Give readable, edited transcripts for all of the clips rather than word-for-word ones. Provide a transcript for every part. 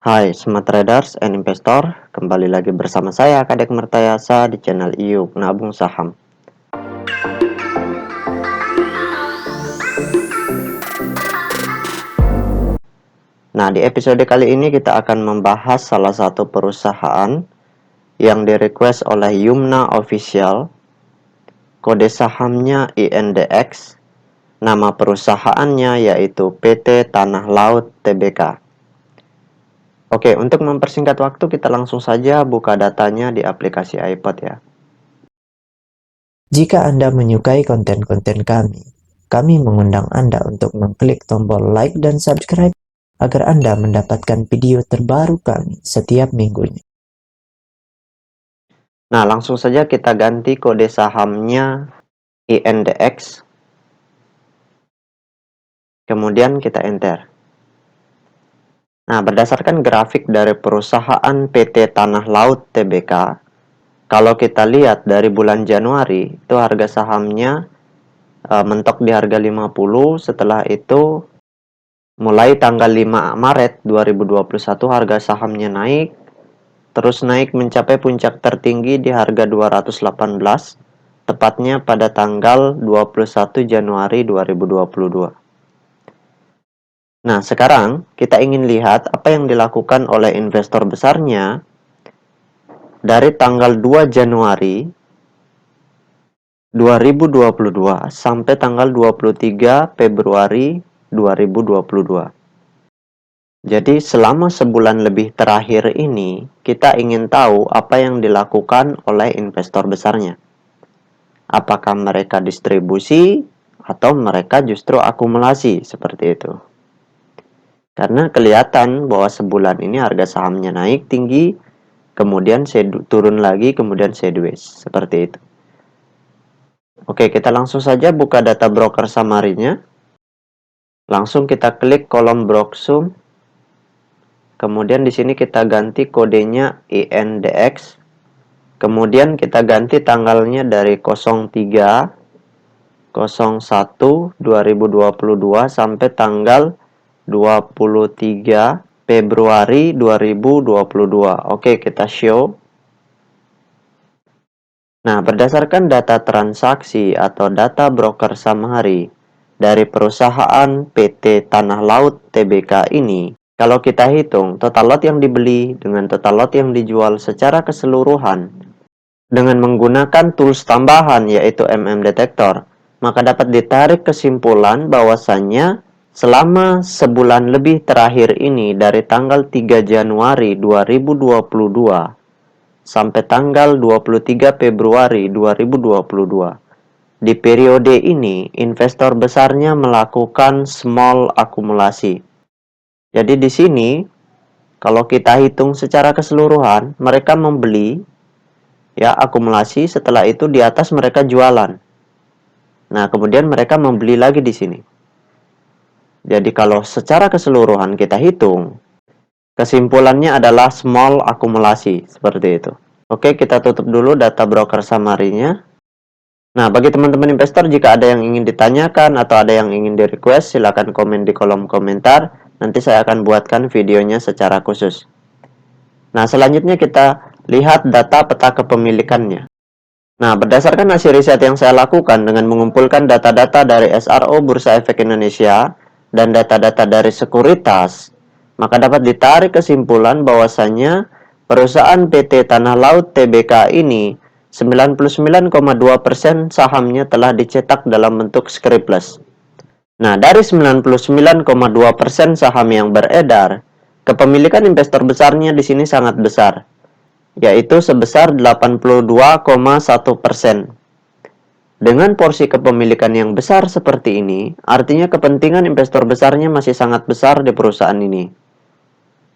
Hai Smart Traders and Investor, kembali lagi bersama saya Kadek Mertayasa di channel IU Nabung Saham. Nah, di episode kali ini kita akan membahas salah satu perusahaan yang di-request oleh Yumna Official, kode sahamnya INDX, nama perusahaannya yaitu PT Tanah Laut Tbk. Oke, untuk mempersingkat waktu kita langsung saja buka datanya di aplikasi iPod ya. Jika Anda menyukai konten-konten kami mengundang Anda untuk mengklik tombol like dan subscribe agar Anda mendapatkan video terbaru kami setiap minggunya. Nah, langsung saja kita ganti kode sahamnya INDX. Kemudian kita enter. Nah, berdasarkan grafik dari perusahaan PT Tanah Laut Tbk, kalau kita lihat dari bulan Januari, itu harga sahamnya mentok di harga 50, setelah itu mulai tanggal 5 Maret 2021 harga sahamnya naik, terus naik mencapai puncak tertinggi di harga 218, tepatnya pada tanggal 21 Januari 2022. Nah, sekarang kita ingin lihat apa yang dilakukan oleh investor besarnya dari tanggal 2 Januari 2022 sampai tanggal 23 Februari 2022. Jadi selama sebulan lebih terakhir ini, kita ingin tahu apa yang dilakukan oleh investor besarnya. Apakah mereka distribusi atau mereka justru akumulasi seperti itu. Karena kelihatan bahwa sebulan ini harga sahamnya naik tinggi, kemudian turun lagi, kemudian sideways. Seperti itu. Oke, kita langsung saja buka data broker summary-nya. Langsung kita klik kolom Broksum. Kemudian di sini kita ganti kodenya INDX. Kemudian kita ganti tanggalnya dari 03/01/2022 sampai tanggal 23 Februari 2022. Oke, kita show. Nah, berdasarkan data transaksi atau data broker summary dari perusahaan PT Tanah Laut Tbk ini, kalau kita hitung total lot yang dibeli dengan total lot yang dijual secara keseluruhan dengan menggunakan tools tambahan yaitu Detektor, maka dapat ditarik kesimpulan bahwasannya selama sebulan lebih terakhir ini dari tanggal 3 Januari 2022 sampai tanggal 23 Februari 2022. Di periode ini, investor besarnya melakukan small akumulasi. Jadi di sini, kalau kita hitung secara keseluruhan, mereka membeli ya akumulasi, setelah itu di atas mereka jualan. Nah, kemudian mereka membeli lagi di sini. Jadi kalau secara keseluruhan kita hitung, kesimpulannya adalah small akumulasi, seperti itu. Oke, kita tutup dulu data broker summary-nya. Nah, bagi teman-teman investor, jika ada yang ingin ditanyakan atau ada yang ingin di-request, silakan komen di kolom komentar. Nanti saya akan buatkan videonya secara khusus. Nah, selanjutnya kita lihat data peta kepemilikannya. Nah, berdasarkan hasil riset yang saya lakukan dengan mengumpulkan data-data dari SRO Bursa Efek Indonesia dan data-data dari sekuritas, maka dapat ditarik kesimpulan bahwasannya perusahaan PT Tanah Laut Tbk ini 99,2% sahamnya telah dicetak dalam bentuk scriptless. Nah, dari 99,2% saham yang beredar, kepemilikan investor besarnya di sini sangat besar, yaitu sebesar 82,1%. Dengan porsi kepemilikan yang besar seperti ini, artinya kepentingan investor besarnya masih sangat besar di perusahaan ini.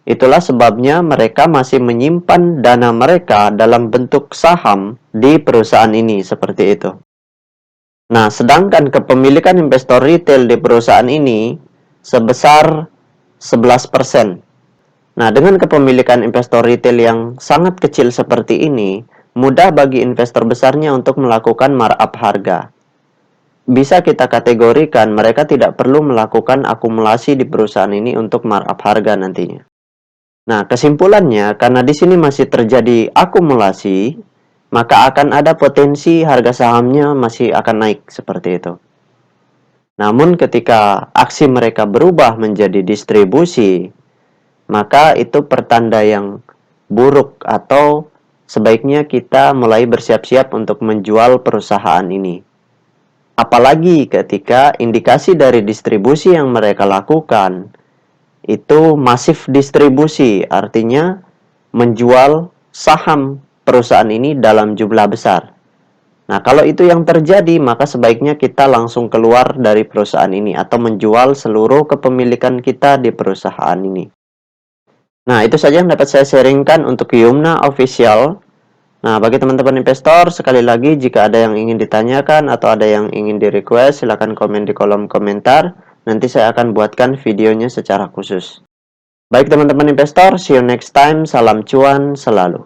Itulah sebabnya mereka masih menyimpan dana mereka dalam bentuk saham di perusahaan ini, seperti itu. Nah, sedangkan kepemilikan investor retail di perusahaan ini sebesar 11%. Nah, dengan kepemilikan investor retail yang sangat kecil seperti ini, mudah bagi investor besarnya untuk melakukan markup harga. Bisa kita kategorikan mereka tidak perlu melakukan akumulasi di perusahaan ini untuk markup harga nantinya. Nah, kesimpulannya, karena di sini masih terjadi akumulasi, maka akan ada potensi harga sahamnya masih akan naik seperti itu. Namun ketika aksi mereka berubah menjadi distribusi, maka itu pertanda yang buruk atau sebaiknya kita mulai bersiap-siap untuk menjual perusahaan ini. Apalagi ketika indikasi dari distribusi yang mereka lakukan itu masif distribusi, artinya menjual saham perusahaan ini dalam jumlah besar. Nah, kalau itu yang terjadi, maka sebaiknya kita langsung keluar dari perusahaan ini atau menjual seluruh kepemilikan kita di perusahaan ini. Nah, itu saja yang dapat saya sharingkan untuk Yumna Official. Nah, bagi teman-teman investor, sekali lagi jika ada yang ingin ditanyakan atau ada yang ingin di-request, silakan komen di kolom komentar. Nanti saya akan buatkan videonya secara khusus. Baik teman-teman investor, see you next time. Salam cuan selalu.